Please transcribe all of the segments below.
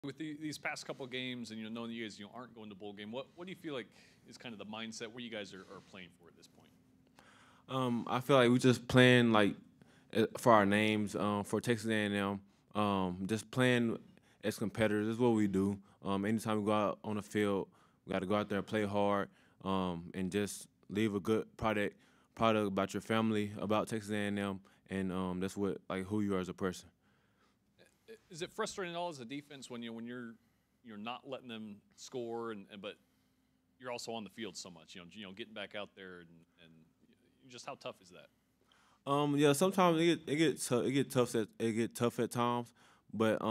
With these past couple of games, and knowing you guys aren't going to bowl game, what do you feel like is kind of the mindset where you guys are playing for at this point? I feel like we just playing like for our names, for Texas A&M, just playing as competitors is what we do. Anytime we go out on the field, we got to go out there and play hard, and just leave a good product about your family, about Texas A&M, and that's what like who you are as a person. Is it frustrating at all as a defense when you're not letting them score, and but you're also on the field so much, getting back out there and just how tough is that? Yeah, sometimes it get tough at times, but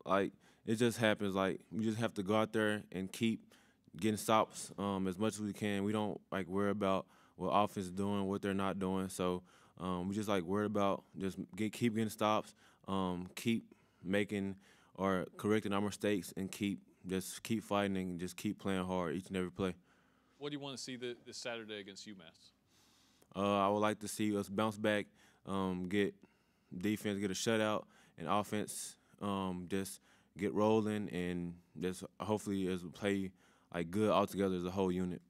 like it just happens. Like we just have to go out there and keep getting stops as much as we can. We don't like worry about what offense is doing, what they're not doing. So we just like worried about just keep getting stops, keep making or correcting our mistakes, and keep fighting and just keep playing hard each and every play. What do you want to see this Saturday against UMass? I would like to see us bounce back, get defense, get a shutout, and offense just get rolling, and just hopefully as we play like good all together as a whole unit.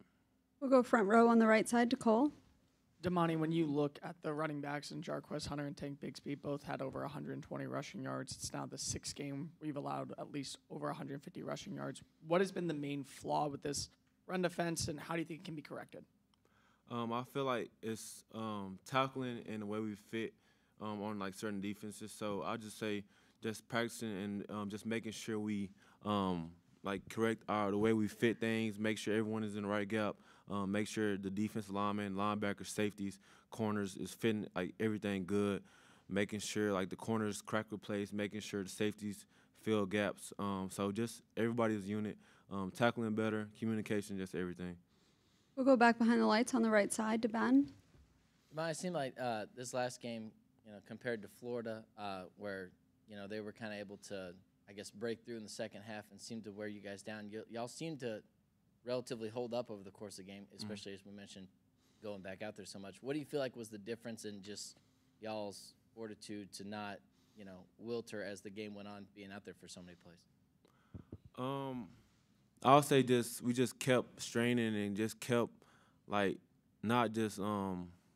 We'll go front row on the right side to Cole. Demani, when you look at the running backs and Jarquez Hunter and Tank Bigsby both had over 120 rushing yards. It's now the sixth game we've allowed at least over 150 rushing yards. What has been the main flaw with this run defense, and how do you think it can be corrected? I feel like it's tackling and the way we fit on like certain defenses. So I just say just practicing and just making sure we like correct the way we fit things, make sure everyone is in the right gap, make sure the defensive linemen, linebackers, safeties, corners is fitting like everything good, making sure like the corners crack the place, making sure the safeties fill gaps. So just everybody's unit, tackling better, communication, just everything. We'll go back behind the lights on the right side to Ben. It seemed like this last game, compared to Florida, where they were kind of able to, I guess, break through in the second half and seemed to wear you guys down. Y'all seemed to relatively hold up over the course of the game, especially as we mentioned going back out there so much. What do you feel like was the difference in just y'all's fortitude to not, wilter as the game went on, being out there for so many plays? I'll say we just kept straining and just kept like not just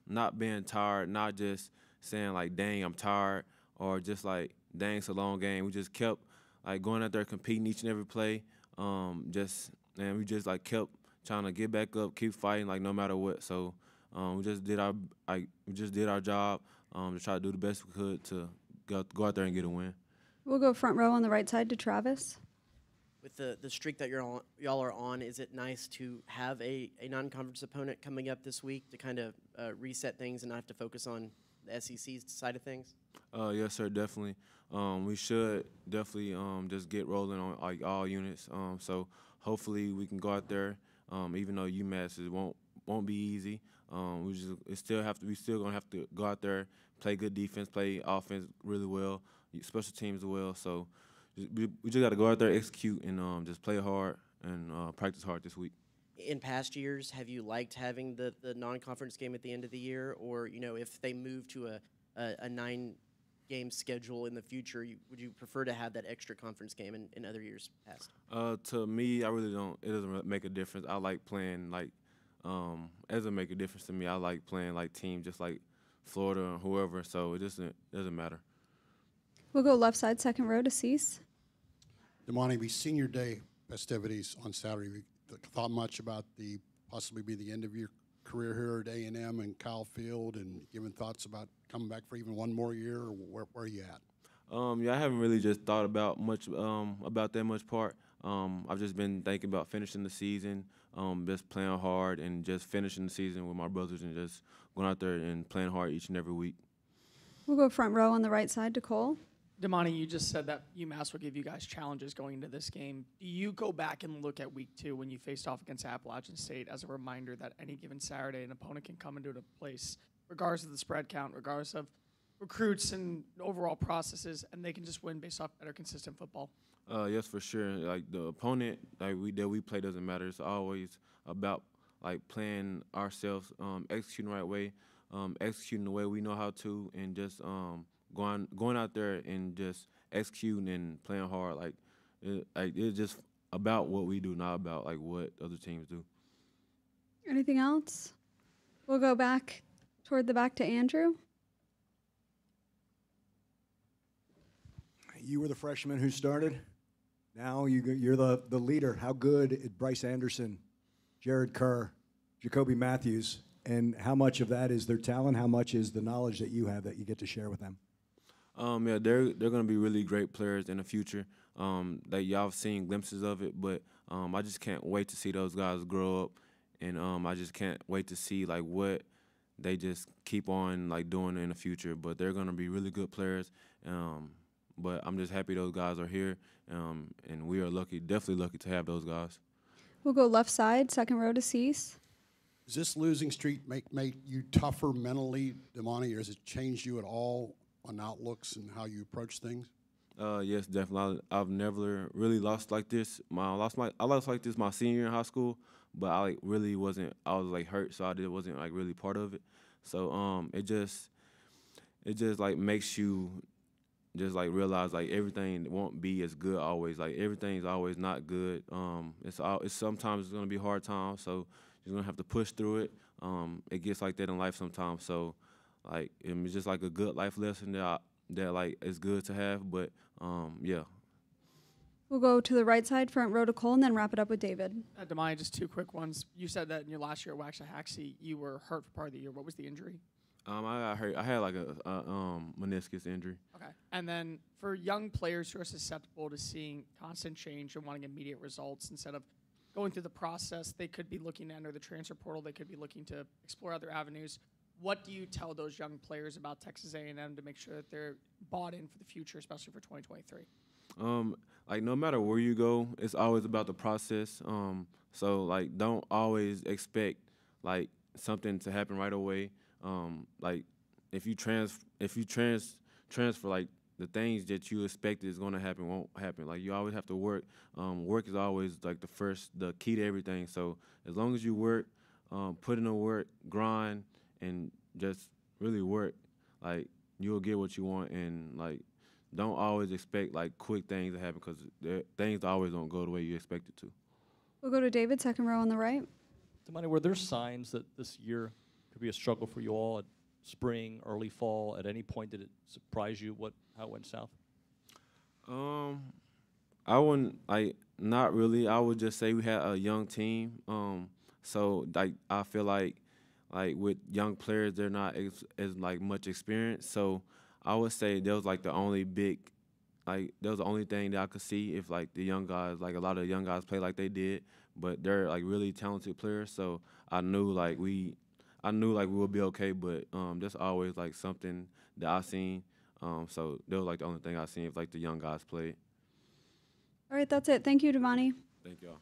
not being tired, not just saying like dang I'm tired or just like dang it's a long game. We just kept like going out there competing each and every play. And we just like kept trying to get back up, keep fighting like no matter what. So we just did our job to try to do the best we could to go out there and get a win. We'll go front row on the right side to Travis. With the streak that y'all are on, is it nice to have a non-conference opponent coming up this week to kind of reset things and not have to focus on the SEC side of things? Yes, sir, definitely. We should definitely just get rolling on like all units. So hopefully we can go out there, even though UMass won't be easy. We still gonna have to go out there, play good defense, play offense really well, special teams as well. So. We just got to go out there, execute, and just play hard and practice hard this week. In past years, have you liked having the non-conference game at the end of the year? Or, if they move to a 9-game schedule in the future, would you prefer to have that extra conference game in other years past? To me, I really don't. It doesn't make a difference. I like playing, like, it doesn't make a difference to me. I like playing, like, teams just like Florida or whoever, so it doesn't matter. We'll go left side, second row to Cease. Demani, we senior day festivities on Saturday. We thought much about possibly be the end of your career here at A&M and Kyle Field, and given thoughts about coming back for even one more year, or where are you at? Yeah, I haven't really just thought about that much part. I've just been thinking about finishing the season, just playing hard and just finishing the season with my brothers and just going out there and playing hard each and every week. We'll go front row on the right side to Cole. Demani, you just said that UMass will give you guys challenges going into this game. Do you go back and look at week 2 when you faced off against Appalachian State as a reminder that any given Saturday an opponent can come into a place, regardless of the spread count, regardless of recruits and overall processes, and they can just win based off better consistent football? Yes, for sure. Like the opponent that we play doesn't matter. It's always about like playing ourselves, executing the right way, executing the way we know how to, and just going out there and just executing and playing hard. Like It's just about what we do, not about like what other teams do. Anything else? We'll go back toward the back to Andrew. You were the freshman who started. Now you're the leader. How good is Bryce Anderson, Jared Kerr, Jacoby Matthews, and how much of that is their talent? How much is the knowledge that you have that you get to share with them? Yeah, they're gonna be really great players in the future. That y'all have seen glimpses of it, but I just can't wait to see those guys grow up, and I just can't wait to see like what they just keep on like doing in the future. But they're gonna be really good players. But I'm just happy those guys are here, and we are lucky, definitely lucky to have those guys. We'll go left side, second row to Cease. Does this losing streak make you tougher mentally, Demani, or has it changed you at all on outlooks and how you approach things? Yes, definitely. I've never really lost like this. I lost like this my senior year in high school, but I like really wasn't. I was like hurt, so wasn't like really part of it. So it just like makes you just like realize like everything won't be as good always. Like everything's always not good. It's sometimes it's gonna be hard times, so you're gonna have to push through it. It gets like that in life sometimes. So like it's just like a good life lesson that like is good to have. But yeah. We'll go to the right side, front row to Cole, and then wrap it up with David. Demani, just two quick ones. You said that in your last year at Waxahachie, you were hurt for part of the year. What was the injury? I got hurt. I had like a meniscus injury. Okay. And then for young players who are susceptible to seeing constant change and wanting immediate results, instead of going through the process, they could be looking to enter the transfer portal. They could be looking to explore other avenues. What do you tell those young players about Texas A&M to make sure that they're bought in for the future, especially for 2023? Like no matter where you go, it's always about the process. So like don't always expect like something to happen right away. Like if you transfer like the things that you expect is going to happen won't happen. Like you always have to work. Work is always like the key to everything. So as long as you work, put in the work, grind, and just really work, like you'll get what you want. And like don't always expect like quick things to happen because things always don't go the way you expect it to. We'll go to David, second row on the right. Demani, were there signs that this year could be a struggle for you all at spring, early fall? At any point did it surprise you how it went south? I wouldn't not really. I would just say we had a young team. So like I feel like with young players they're not as like much experience. So I would say that was like the only thing that I could see if like the young guys, like a lot of the young guys play like they did, but they're like really talented players. So I knew like we would be okay, but that's always like something that I seen. So that was like the only thing I seen if like the young guys played. All right, that's it. Thank you, Demani. Thank y'all.